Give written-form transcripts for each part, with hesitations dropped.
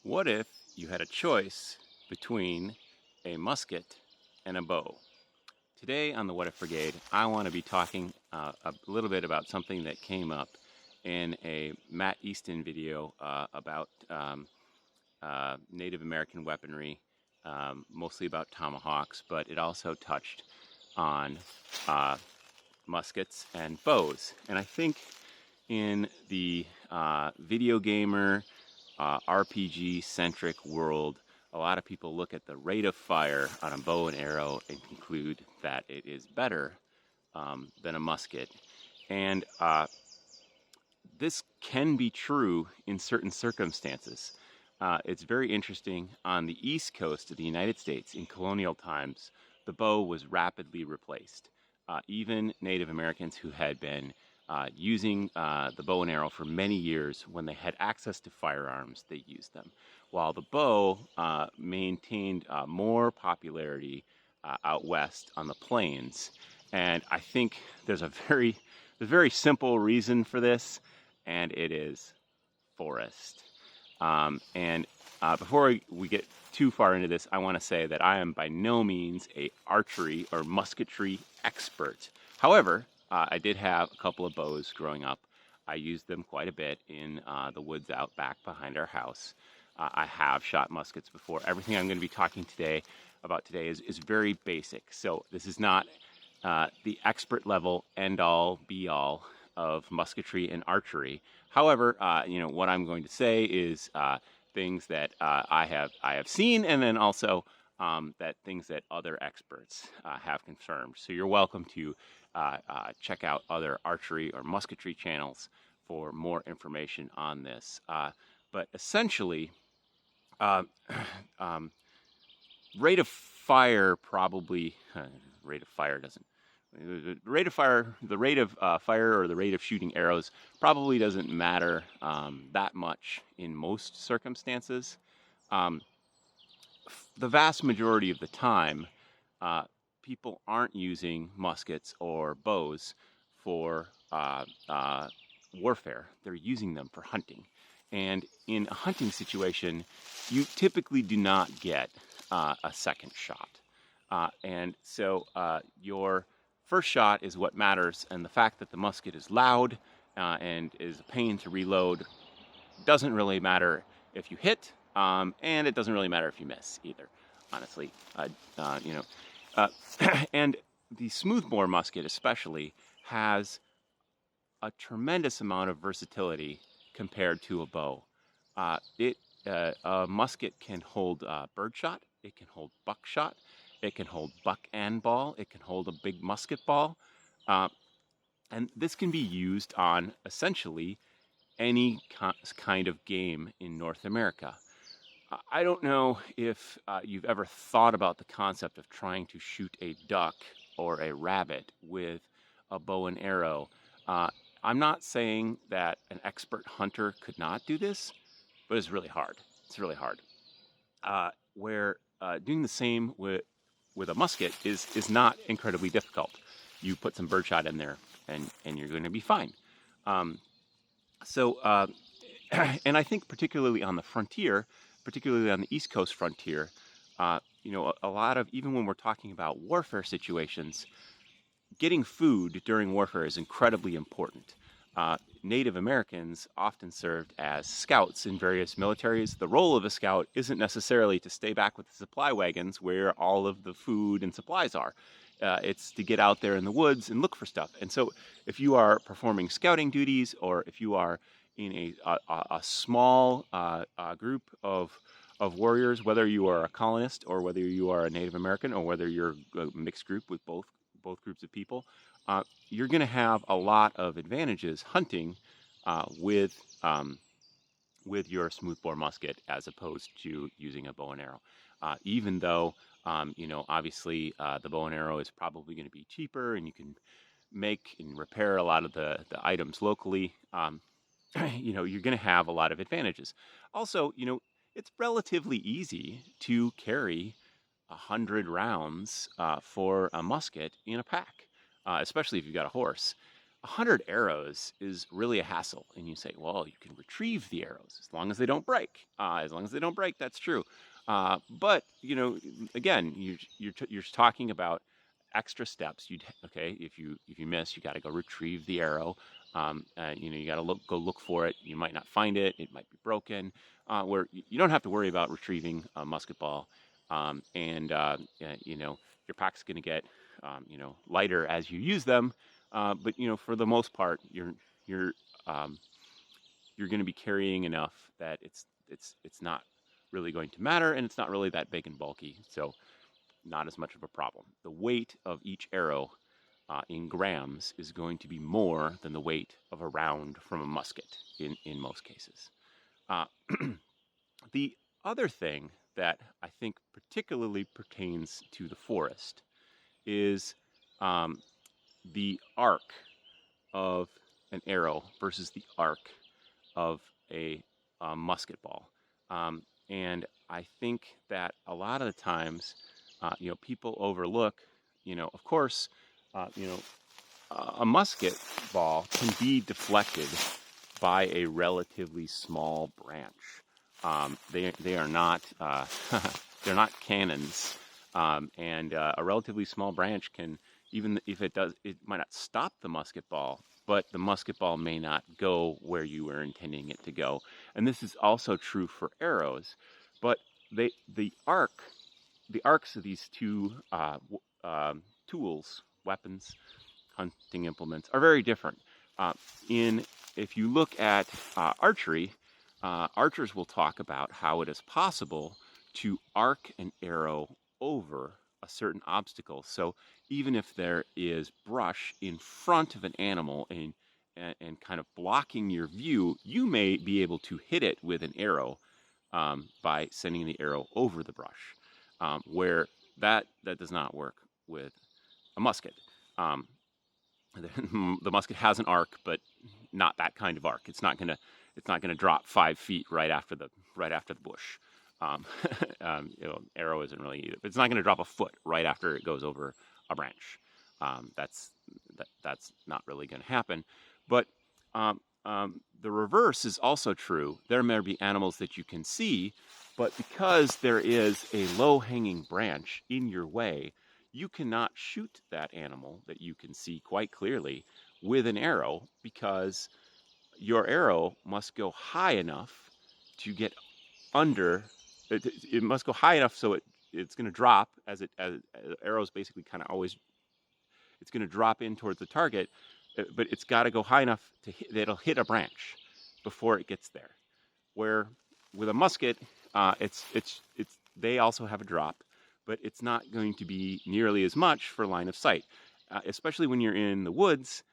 What if you had a choice between a musket and a bow? Today on the What If Brigade, I want to be talking a little bit about something that came up in a Matt Easton video about Native American weaponry, mostly about tomahawks, but it also touched on uh, muskets and bows. And I think in the video gamer, RPG centric world, a lot of people look at the rate of fire on a bow and arrow and conclude that it is better than a musket. And this can be true in certain circumstances. It's very interesting. On the East Coast of the United States in colonial times, the bow was rapidly replaced. Even Native Americans who had been using the bow and arrow for many years, when they had access to firearms, they used them. While the bow maintained more popularity out west on the plains. And I think there's a very simple reason for this, and it is forest. And before we get too far into this, I want to say that I am by no means a archery or musketry expert. However, I did have a couple of bows growing up. I used them quite a bit in the woods out back behind our house. I have shot muskets before. Everything I'm going to be talking about today is very basic. So this is not the expert level end all be all of musketry and archery. However, what I'm going to say is things that I have seen, and then also that things that other experts have confirmed. So you're welcome to check out other archery or musketry channels for more information on this. But essentially, rate of fire probably rate of fire doesn't. The rate of fire or the rate of shooting arrows probably doesn't matter that much in most circumstances. The vast majority of the time, people aren't using muskets or bows for warfare. They're using them for hunting. And in a hunting situation, you typically do not get a second shot. And so your first shot is what matters, and the fact that the musket is loud and is a pain to reload doesn't really matter if you hit, and it doesn't really matter if you miss either, honestly. And the smoothbore musket especially has a tremendous amount of versatility compared to a bow. A musket can hold birdshot, it can hold buckshot, it can hold buck and ball, it can hold a big musket ball, and this can be used on essentially any kind of game in North America. I don't know if you've ever thought about the concept of trying to shoot a duck or a rabbit with a bow and arrow. I'm not saying that an expert hunter could not do this, but it's really hard. It's really hard. Where doing the same with a musket is not incredibly difficult. You put some birdshot in there, and you're going to be fine. And I think particularly on the frontier, particularly on the East Coast frontier, a lot of, even when we're talking about warfare situations, getting food during warfare is incredibly important. Native Americans often served as scouts in various militaries. The role of a scout isn't necessarily to stay back with the supply wagons where all of the food and supplies are. It's to get out there in the woods and look for stuff. And so if you are performing scouting duties, or if you are in a small group of warriors, whether you are a colonist or whether you are a Native American or whether you're a mixed group with both groups of people, you're going to have a lot of advantages hunting with your smoothbore musket as opposed to using a bow and arrow. Even though, obviously the bow and arrow is probably going to be cheaper, and you can make and repair a lot of the items locally. You're going to have a lot of advantages. Also, it's relatively easy to carry 100 rounds for a musket in a pack, especially if you've got a horse. 100 arrows is really a hassle. And you say, well, you can retrieve the arrows as long as they don't break. As long as they don't break, that's true. But again, you're talking about extra steps. Okay, if you miss, you got to go retrieve the arrow. You got to go look for it. You might not find it. It might be broken. Where you don't have to worry about retrieving a musket ball, and your pack's going to get lighter as you use them. But for the most part, you're um, you're going to be carrying enough that it's not really going to matter, and it's not really that big and bulky, so not as much of a problem. The weight of each arrow in grams is going to be more than the weight of a round from a musket in most cases. Uh, the other thing that I think particularly pertains to the forest is um, the arc of an arrow versus the arc of a musket ball. And I think that a lot of the times, people overlook, of course, a musket ball can be deflected by a relatively small branch. They are not they're not cannons, and a relatively small branch can, even if it does, it might not stop the musket ball, but the musket ball may not go where you were intending it to go. And this is also true for arrows. But the arcs of these two tools, weapons, hunting implements, are very different. In If you look at archery, archers will talk about how it is possible to arc an arrow over a certain obstacle. So even if there is brush in front of an animal and kind of blocking your view, you may be able to hit it with an arrow by sending the arrow over the brush, where that does not work with a musket. Um, the musket has an arc, but not that kind of arc. It's not gonna drop 5 feet right after the bush. Um, Arrow isn't really either. It's not gonna drop a foot right after it goes over a branch. That's not really gonna happen. But the reverse is also true. There may be animals that you can see, but because there is a low-hanging branch in your way, you cannot shoot that animal that you can see quite clearly with an arrow, because your arrow must go high enough to get under. It must go high enough so it's going to drop as arrows basically kind of always. It's going to drop in towards the target, but it's got to go high enough that it'll hit a branch before it gets there. Where with a musket, it's they also have a drop, but it's not going to be nearly as much for line of sight, especially when you're in the woods.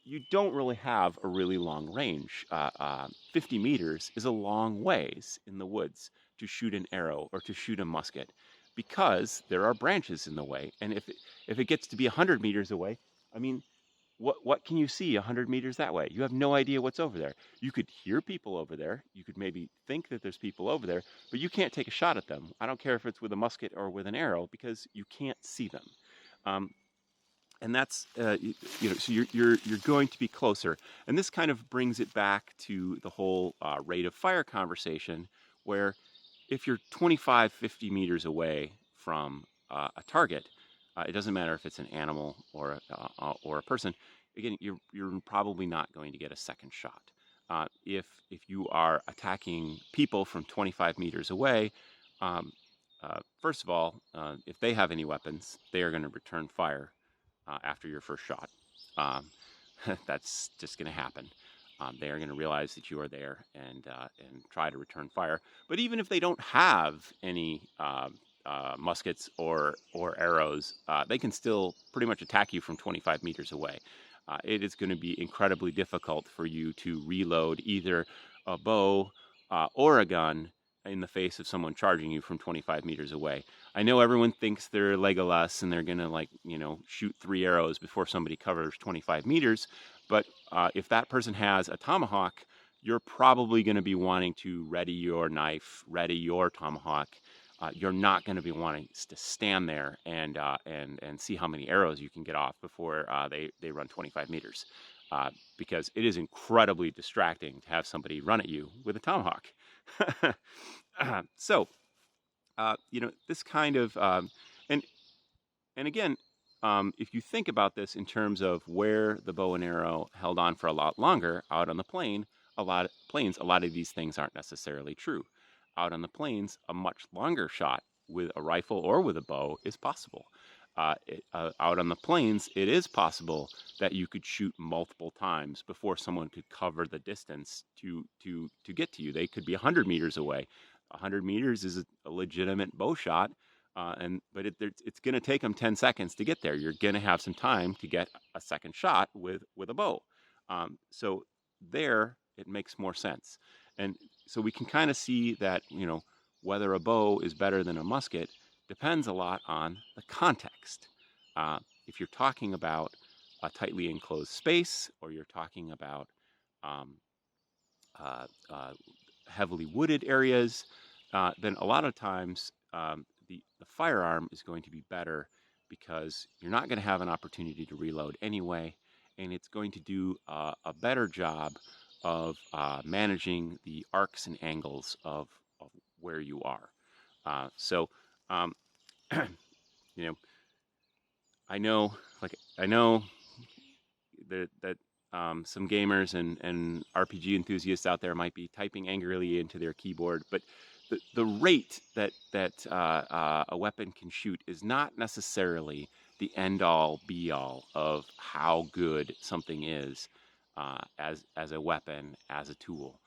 You don't really have a really long range. 50 meters is a long ways in the woods to shoot an arrow or to shoot a musket, because there are branches in the way. And if it gets to be 100 meters away, I mean, what can you see 100 meters that way? You have no idea what's over there. You could hear people over there. You could maybe think that there's people over there, but you can't take a shot at them. I don't care if it's with a musket or with an arrow, because you can't see them. And that's so you're going to be closer. And this kind of brings it back to the whole rate of fire conversation, where if you're 25, 50 meters away from a target, it doesn't matter if it's an animal or a person. Again, you're probably not going to get a second shot. If you are attacking people from 25 meters away, first of all, if they have any weapons, they are going to return fire after your first shot. That's just going to happen. They are going to realize that you are there and try to return fire. But even if they don't have any muskets or arrows, they can still pretty much attack you from 25 meters away. It is going to be incredibly difficult for you to reload either a bow or a gun in the face of someone charging you from 25 meters away. I know everyone thinks they're Legolas and they're going to shoot 3 arrows before somebody covers 25 meters. But if that person has a tomahawk, you're probably going to be wanting to ready your knife, ready your tomahawk you're not going to be wanting to stand there and see how many arrows you can get off before they run 25 meters, because it is incredibly distracting to have somebody run at you with a tomahawk. So, this kind of and and again, if you think about this in terms of where the bow and arrow held on for a lot longer, out on the a lot of these things aren't necessarily true. Out on the plains, a much longer shot with a rifle or with a bow is possible. Out on the plains, it is possible that you could shoot multiple times before someone could cover the distance to get to you. They could be 100 meters away. 100 meters is a legitimate bow shot, but it's going to take them 10 seconds to get there. You're going to have some time to get a second shot with a bow. So there, it makes more sense. And so we can kind of see that, whether a bow is better than a musket depends a lot on the context. If you're talking about a tightly enclosed space, or you're talking about um, uh, uh, heavily wooded areas, then a lot of times the firearm is going to be better, because you're not going to have an opportunity to reload anyway, and it's going to do a better job of managing the arcs and angles of where you are. So, um, you know, I know that some gamers and RPG enthusiasts out there might be typing angrily into their keyboard, but the rate that a weapon can shoot is not necessarily the end all be all of how good something is, as a weapon, as a tool.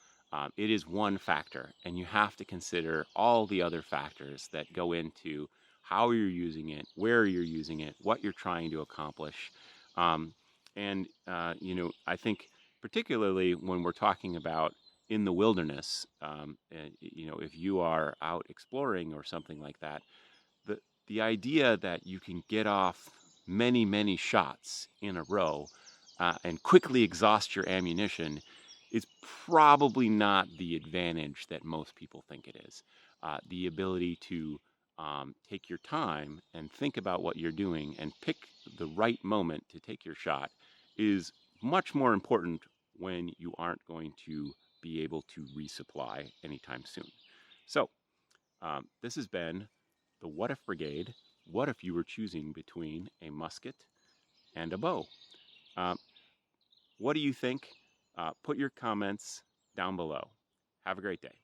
It is one factor, and you have to consider all the other factors that go into how you're using it, where you're using it, what you're trying to accomplish. Um, I think particularly when we're talking about in the wilderness, if you are out exploring or something like that, the the idea that you can get off many shots in a row, and quickly exhaust your ammunition is probably not the advantage that most people think it is. The ability to take your time and think about what you're doing and pick the right moment to take your shot is much more important when you aren't going to be able to resupply anytime soon. So, this has been the What If Brigade. What if you were choosing between a musket and a bow? Um, what do you think? Put your comments down below. Have a great day.